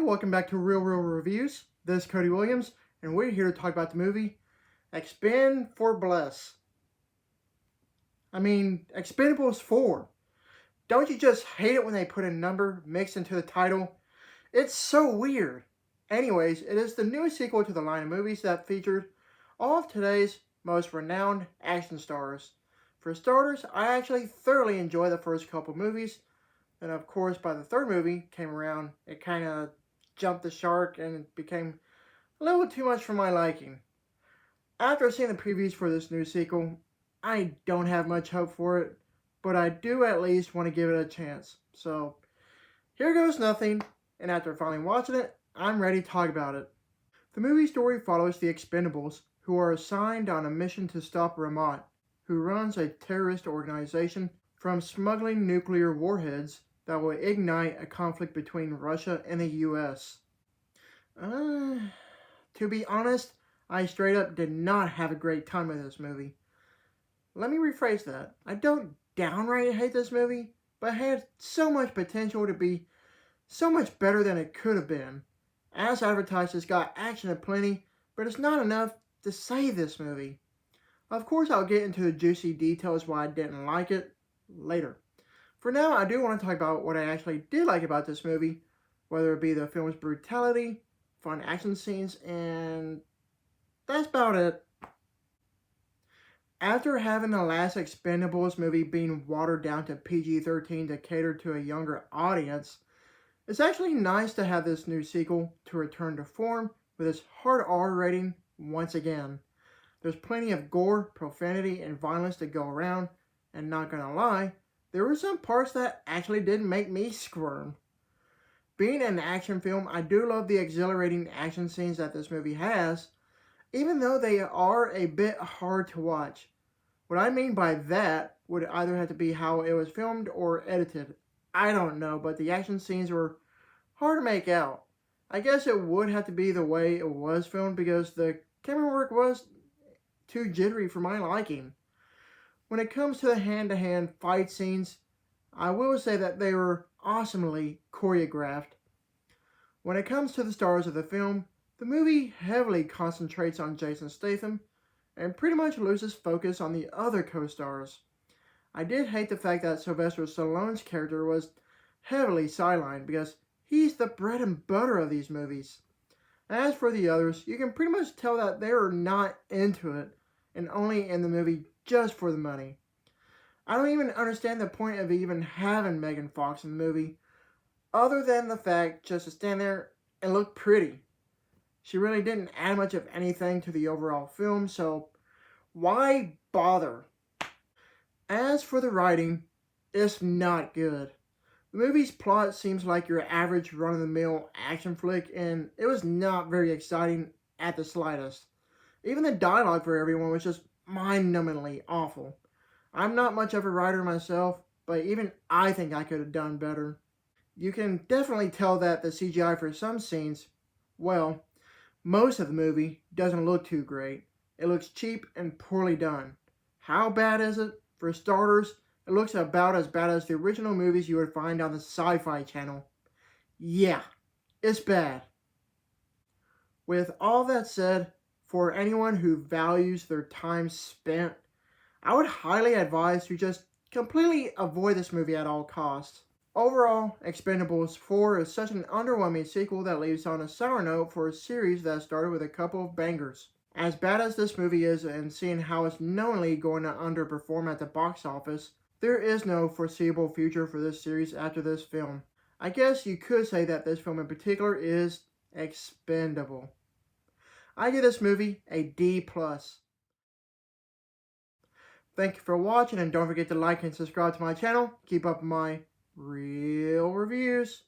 welcome back to Real Reviews. This is Cody Williams, and we're here to talk about the movie Expend4bles. Expendables 4. Don't you just hate it when they put a number mixed into the title? It's so weird. Anyways, it is the new sequel to the line of movies that featured all of today's most renowned action stars. For starters, I actually thoroughly enjoyed the first couple movies. And of course, by the third movie came around, it kind of jumped the shark and became a little too much for my liking. After seeing the previews for this new sequel, I don't have much hope for it, but I do at least want to give it a chance. So, here goes nothing, and after finally watching it, I'm ready to talk about it. The movie story follows the Expend4bles, who are assigned on a mission to stop Ramat, who runs a terrorist organization, from smuggling nuclear warheads that will ignite a conflict between Russia and the US. To be honest, I straight up did not have a great time with this movie. Let me rephrase that. I don't downright hate this movie, but it had so much potential to be so much better than it could have been. As advertised, it's got action aplenty, but it's not enough to save this movie. Of course, I'll get into the juicy details why I didn't like it later. For now, I do want to talk about what I actually did like about this movie, whether it be the film's brutality, fun action scenes, and that's about it. After having the last Expendables movie being watered down to PG-13 to cater to a younger audience, it's actually nice to have this new sequel to return to form with its hard R rating once again. There's plenty of gore, profanity, and violence to go around, and not gonna lie, there were some parts that actually did make me squirm. Being an action film, I do love the exhilarating action scenes that this movie has, even though they are a bit hard to watch. What I mean by that would either have to be how it was filmed or edited. I don't know, but the action scenes were hard to make out. I guess it would have to be the way it was filmed because the camera work was too jittery for my liking. When it comes to the hand-to-hand fight scenes, I will say that they were awesomely choreographed. When it comes to the stars of the film, the movie heavily concentrates on Jason Statham and pretty much loses focus on the other co-stars. I did hate the fact that Sylvester Stallone's character was heavily sidelined because he's the bread and butter of these movies. As for the others, you can pretty much tell that they are not into it and only in the movie just for the money. I don't even understand the point of even having Megan Fox in the movie, other than the fact just to stand there and look pretty. She really didn't add much of anything to the overall film, so why bother? As for the writing, it's not good. The movie's plot seems like your average run-of-the-mill action flick, and it was not very exciting at the slightest. Even the dialogue for everyone was just mind-numbingly awful. I'm not much of a writer myself, but even I think I could have done better. You can definitely tell that the CGI for some scenes, well, most of the movie doesn't look too great. It looks cheap and poorly done. How bad is it? For starters, it looks about as bad as the original movies you would find on the Sci-Fi Channel. Yeah, it's bad. With all that said, for anyone who values their time spent, I would highly advise to just completely avoid this movie at all costs. Overall, Expendables 4 is such an underwhelming sequel that leaves on a sour note for a series that started with a couple of bangers. As bad as this movie is, and seeing how it's knowingly going to underperform at the box office, there is no foreseeable future for this series after this film. I guess you could say that this film in particular is expendable. I give this movie a D+. Thank you for watching, and don't forget to like and subscribe to my channel. Keep up my real reviews.